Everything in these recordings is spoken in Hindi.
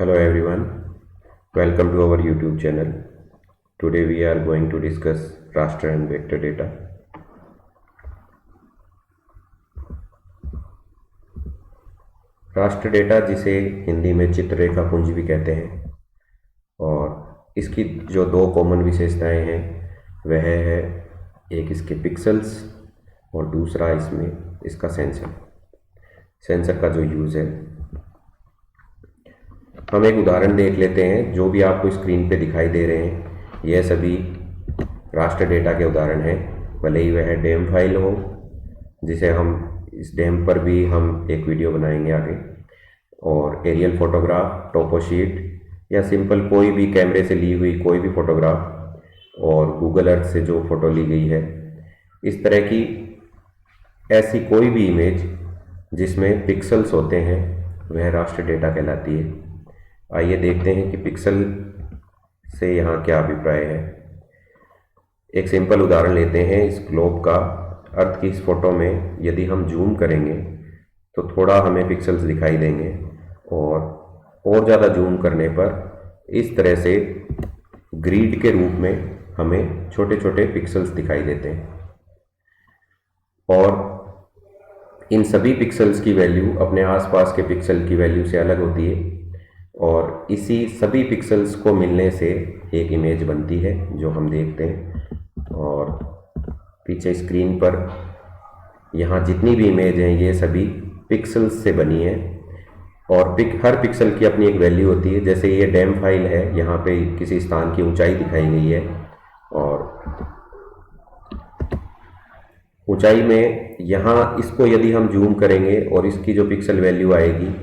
Hello everyone, welcome to our YouTube channel. Today we are going to discuss raster and vector data. राष्ट्र डेटा जिसे हिंदी में चित्ररेखा पुंज भी कहते हैं और इसकी जो दो कॉमन विशेषताएं हैं वह है एक इसके पिक्सेल्स और दूसरा इसमें इसका सेंसर का जो यूज़ है। हम एक उदाहरण देख लेते हैं। जो भी आपको स्क्रीन पे दिखाई दे रहे हैं यह सभी राष्ट्र डेटा के उदाहरण हैं, भले ही वह डेम फाइल हो, जिसे हम इस डेम पर भी हम एक वीडियो बनाएंगे आगे, और एरियल फोटोग्राफ, टोपोशीट या सिंपल कोई भी कैमरे से ली हुई कोई भी फोटोग्राफ और गूगल अर्थ से जो फ़ोटो ली गई है, इस तरह की ऐसी कोई भी इमेज जिसमें पिक्सल्स होते हैं वह राष्ट्र डेटा कहलाती है। आइए देखते हैं कि पिक्सल से यहाँ क्या अभिप्राय है। एक सिंपल उदाहरण लेते हैं इस ग्लोब का। अर्थ की इस फोटो में यदि हम जूम करेंगे तो थोड़ा हमें पिक्सल्स दिखाई देंगे और ज़्यादा जूम करने पर इस तरह से ग्रिड के रूप में हमें छोटे छोटे पिक्सल्स दिखाई देते हैं। और इन सभी पिक्सल्स की वैल्यू अपने आसपास के पिक्सल की वैल्यू से अलग होती है और इसी सभी पिक्सल्स को मिलने से एक इमेज बनती है जो हम देखते हैं। और पीछे स्क्रीन पर यहाँ जितनी भी इमेज हैं ये सभी पिक्सल्स से बनी है और हर पिक्सल की अपनी एक वैल्यू होती है। जैसे ये डेम फाइल है, यहाँ पे किसी स्थान की ऊंचाई दिखाई गई है और ऊंचाई में यहाँ इसको यदि हम जूम करेंगे और इसकी जो पिक्सल वैल्यू आएगी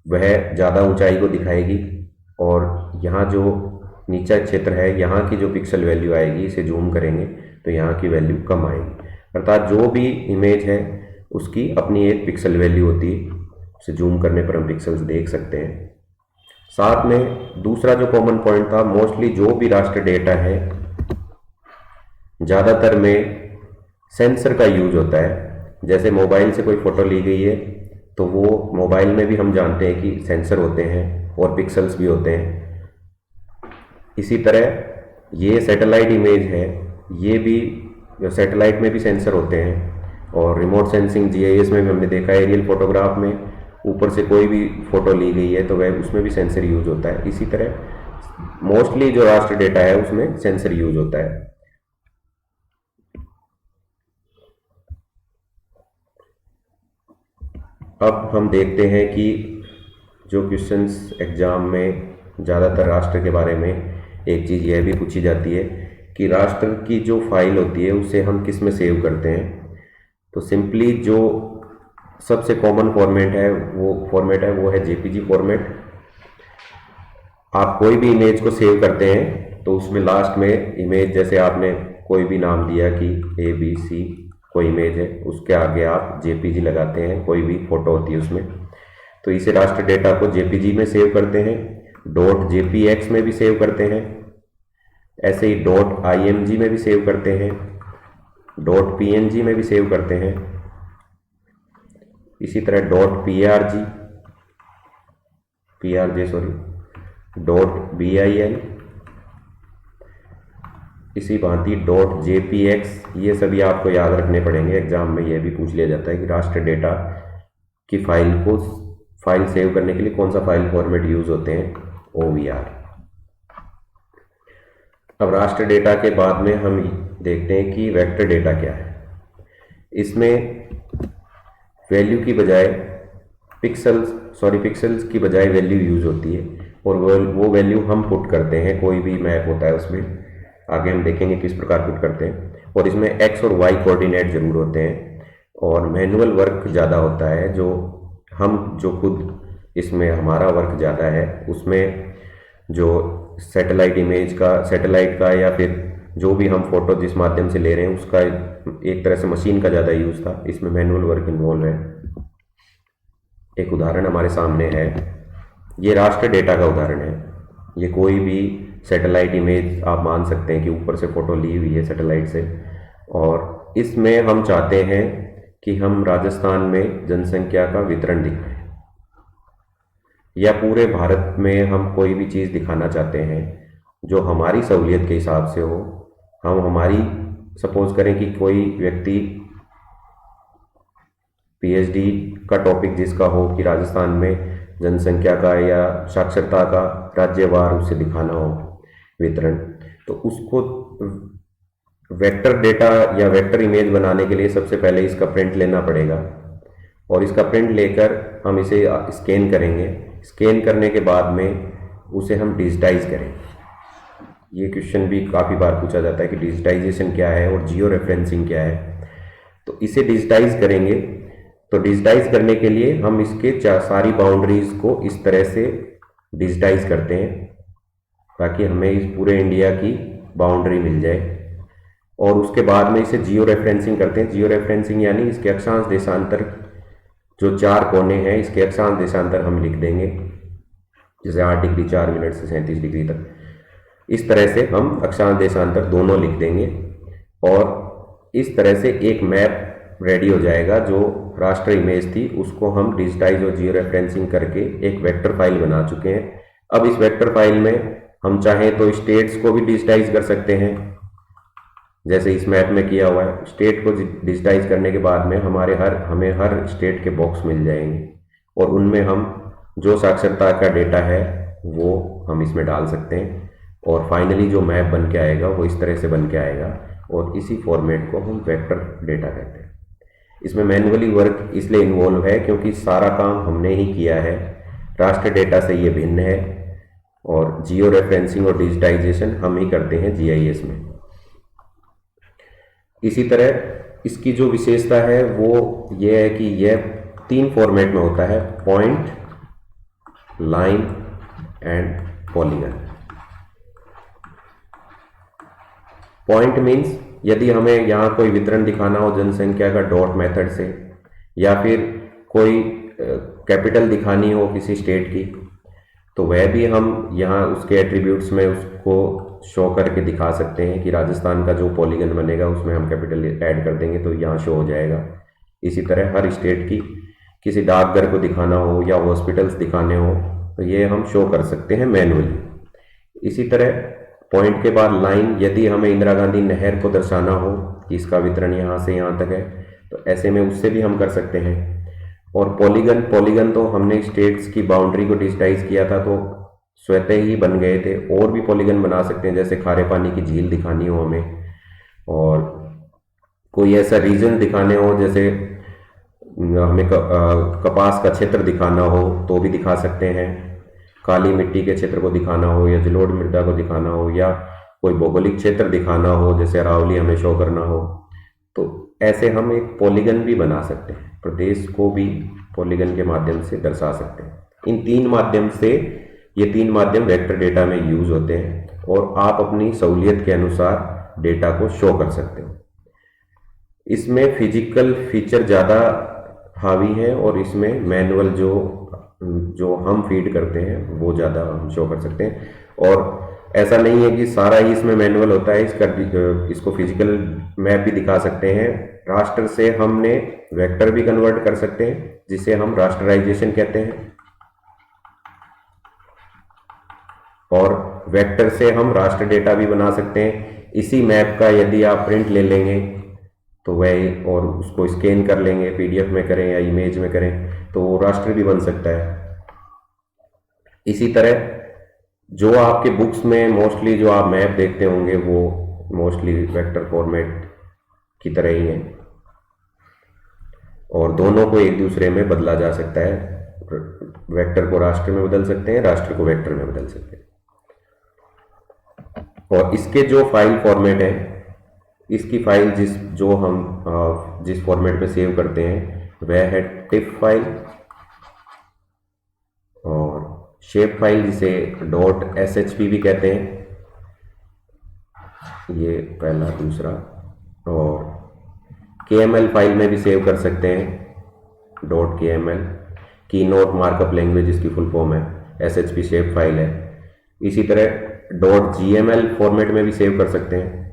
वह ज़्यादा ऊंचाई को दिखाएगी और यहाँ जो नीचा क्षेत्र है यहाँ की जो पिक्सल वैल्यू आएगी, इसे जूम करेंगे तो यहाँ की वैल्यू कम आएगी। अर्थात जो भी इमेज है उसकी अपनी एक पिक्सल वैल्यू होती है, उसे जूम करने पर हम पिक्सल्स देख सकते हैं। साथ में दूसरा जो कॉमन पॉइंट था, मोस्टली जो भी राष्ट्र डेटा है ज़्यादातर में सेंसर का यूज होता है। जैसे मोबाइल से कोई फ़ोटो ली गई है तो वो मोबाइल में भी हम जानते हैं कि सेंसर होते हैं और पिक्सल्स भी होते हैं। इसी तरह ये सैटेलाइट इमेज है, ये भी सैटेलाइट में भी सेंसर होते हैं और रिमोट सेंसिंग जीआईएस में भी हमने देखा है। एरियल फोटोग्राफ में ऊपर से कोई भी फ़ोटो ली गई है तो वह उसमें भी सेंसर यूज होता है। इसी तरह मोस्टली जो राष्ट्र डेटा है उसमें सेंसर यूज होता है। अब हम देखते हैं कि जो क्वेश्चंस एग्ज़ाम में ज़्यादातर राष्ट्र के बारे में एक चीज़ यह भी पूछी जाती है कि राष्ट्र की जो फाइल होती है उसे हम किस में सेव करते हैं। तो सिंपली जो सबसे कॉमन फॉर्मेट है वो है जेपीजी फॉर्मेट। आप कोई भी इमेज को सेव करते हैं तो उसमें लास्ट में इमेज, जैसे आपने कोई भी नाम दिया कि ABC कोई इमेज है, उसके आगे आप जेपीजी लगाते हैं, कोई भी फोटो होती है उसमें, तो इसे राष्ट्र डेटा को जेपीजी में सेव करते हैं। .jpx में भी सेव करते हैं, ऐसे ही .img में भी सेव करते हैं, .png में भी सेव करते हैं, इसी तरह .bil, इसी भांति .jpx, ये सभी आपको याद रखने पड़ेंगे। एग्जाम में यह भी पूछ लिया जाता है कि राष्ट्र डेटा की फाइल सेव करने के लिए कौन सा फाइल फॉर्मेट यूज होते हैं, OVR। अब राष्ट्र डेटा के बाद में हम देखते हैं कि वेक्टर डेटा क्या है। इसमें वैल्यू की बजाय पिक्सल्स की बजाय वैल्यू यूज होती है और वो वैल्यू हम पुट करते हैं। कोई भी मैप होता है उसमें, आगे हम देखेंगे किस प्रकार पुट करते हैं, और इसमें एक्स और वाई कोऑर्डिनेट जरूर होते हैं और मैनुअल वर्क ज़्यादा होता है। जो खुद इसमें हमारा वर्क ज़्यादा है, उसमें जो सैटेलाइट का या फिर जो भी हम फोटो जिस माध्यम से ले रहे हैं उसका एक तरह से मशीन का ज़्यादा यूज़ था, इसमें मैनुअल वर्क इन्वॉल्व है। एक उदाहरण हमारे सामने है, ये राष्ट्र डेटा का उदाहरण है। ये कोई भी सैटेलाइट इमेज आप मान सकते हैं कि ऊपर से फ़ोटो ली हुई है सैटेलाइट से, और इसमें हम चाहते हैं कि हम राजस्थान में जनसंख्या का वितरण दिखाएं। या पूरे भारत में हम कोई भी चीज़ दिखाना चाहते हैं जो हमारी सहूलियत के हिसाब से हो, हम हमारी सपोज करें कि कोई व्यक्ति पीएचडी का टॉपिक जिसका हो कि राजस्थान में जनसंख्या का या साक्षरता का राज्यवार उसे दिखाना हो वितरण, तो उसको वेक्टर डेटा या वेक्टर इमेज बनाने के लिए सबसे पहले इसका प्रिंट लेना पड़ेगा और इसका प्रिंट लेकर हम इसे स्कैन करेंगे। स्कैन करने के बाद में उसे हम डिजिटाइज करेंगे। ये क्वेश्चन भी काफ़ी बार पूछा जाता है कि डिजिटाइजेशन क्या है और जियो रेफरेंसिंग क्या है। तो इसे डिजिटाइज करेंगे। तो डिजिटाइज करने के लिए हम इसके सारी बाउंड्रीज को इस तरह से डिजिटाइज करते हैं ताकि हमें इस पूरे इंडिया की बाउंड्री मिल जाए। और उसके बाद में इसे जियो रेफरेंसिंग करते हैं। जियो रेफरेंसिंग यानी इसके अक्षांश देशांतर जो 4 कोने हैं, इसके अक्षांश देशांतर हम लिख देंगे, जैसे 8 डिग्री 4 मिनट से 37 डिग्री तक। इस तरह से हम अक्षांश देशांतर दोनों लिख देंगे और इस तरह से एक मैप रेडी हो जाएगा। जो राष्ट्र इमेज थी उसको हम डिजिटाइज और जियो रेफरेंसिंग करके एक वेक्टर फाइल बना चुके हैं। अब इस वेक्टर फाइल में हम चाहें तो स्टेट्स को भी डिजिटाइज कर सकते हैं, जैसे इस मैप में किया हुआ है। स्टेट को डिजिटाइज करने के बाद में हमें हर स्टेट के बॉक्स मिल जाएंगे और उनमें हम जो साक्षरता का डेटा है वो हम इसमें डाल सकते हैं और फाइनली जो मैप बन के आएगा वो इस तरह से बन के आएगा और इसी फॉर्मेट को हम वेक्टर डेटा कहते हैं। इसमें मैन्युअली वर्क इसलिए इन्वॉल्व है क्योंकि सारा काम हमने ही किया है। राष्ट्र डेटा से ये भिन्न है और जियो रेफरेंसिंग और डिजिटाइजेशन हम ही करते हैं जीआईएस में। इसी तरह इसकी जो विशेषता है वो ये है कि यह 3 फॉर्मेट में होता है, point, line and polygon. Point means यदि हमें यहाँ कोई वितरण दिखाना हो जनसंख्या का डॉट मेथड से, या फिर कोई कैपिटल दिखानी हो किसी स्टेट की, तो वह भी हम यहाँ उसके एट्रीब्यूट्स में उसको शो करके दिखा सकते हैं कि राजस्थान का जो पॉलीगन बनेगा उसमें हम कैपिटल ऐड कर देंगे तो यहाँ शो हो जाएगा। इसी तरह हर स्टेट की किसी डाकघर को दिखाना हो या हॉस्पिटल्स दिखाने हो तो ये हम शो कर सकते हैं मैनुअली। इसी तरह पॉइंट के बाद लाइन, यदि हमें इंदिरा गांधी नहर को दर्शाना हो कि इसका वितरण यहाँ से यहाँ तक है तो ऐसे में उससे भी हम कर सकते हैं। और पॉलीगन तो हमने स्टेट्स की बाउंड्री को डिजिटाइज किया था तो स्वतः ही बन गए थे। और भी पॉलीगन बना सकते हैं, जैसे खारे पानी की झील दिखानी हो हमें और कोई ऐसा रीजन दिखाने हो, जैसे हमें कपास का क्षेत्र दिखाना हो तो भी दिखा सकते हैं, काली मिट्टी के क्षेत्र को दिखाना हो या जलोढ़ मृदा को दिखाना हो या कोई भौगोलिक क्षेत्र दिखाना हो जैसे अरावली हमें शो करना हो, तो ऐसे हम एक पॉलीगन भी बना सकते हैं। प्रदेश को भी पॉलीगन के माध्यम से दर्शा सकते हैं। इन 3 माध्यम से, ये 3 माध्यम वेक्टर डेटा में यूज होते हैं और आप अपनी सहूलियत के अनुसार डेटा को शो कर सकते हो। इसमें फिजिकल फीचर ज़्यादा हावी है और इसमें मैनुअल जो हम फीड करते हैं वो ज़्यादा हम शो कर सकते हैं। और ऐसा नहीं है कि सारा ही इसमें मैनुअल होता है, इसको फिजिकल मैप भी दिखा सकते हैं। राष्ट्र से हमने वेक्टर भी कन्वर्ट कर सकते हैं जिसे हम राष्ट्राइजेशन कहते हैं, और वेक्टर से हम राष्ट्र डेटा भी बना सकते हैं। इसी मैप का यदि आप प्रिंट ले लेंगे तो वह, और उसको स्कैन कर लेंगे, पीडीएफ में करें या इमेज में करें, तो वो राष्ट्र भी बन सकता है। इसी तरह जो आपके बुक्स में मोस्टली जो आप मैप देखते होंगे वो मोस्टली वेक्टर फॉर्मेट की तरह ही है और दोनों को एक दूसरे में बदला जा सकता है। वेक्टर को राष्ट्र में बदल सकते हैं, राष्ट्र को वेक्टर में बदल सकते हैं। और इसके जो फाइल फॉर्मेट है, इसकी फाइल जिस फॉर्मेट में सेव करते हैं वह है टिफ फाइल और शेप फाइल जिसे .shp भी कहते हैं, ये पहला। दूसरा, और KML फाइल में भी सेव कर सकते हैं, .kml की नोट मार्कअप लैंग्वेज इसकी फुल फॉर्म है, SHP शेप फाइल है। इसी तरह .gml फॉर्मेट में भी सेव कर सकते हैं।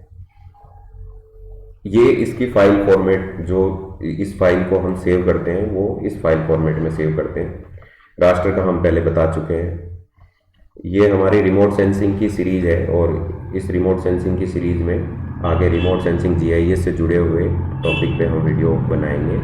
ये इसकी फाइल फॉर्मेट, जो इस फाइल को हम सेव करते हैं वो इस फाइल फॉर्मेट में सेव करते हैं। राष्ट्र का हम पहले बता चुके हैं। ये हमारी रिमोट सेंसिंग की सीरीज़ है और इस रिमोट सेंसिंग की सीरीज़ में आगे रिमोट सेंसिंग जीआईएस से जुड़े हुए टॉपिक पे हम वीडियो बनाएंगे।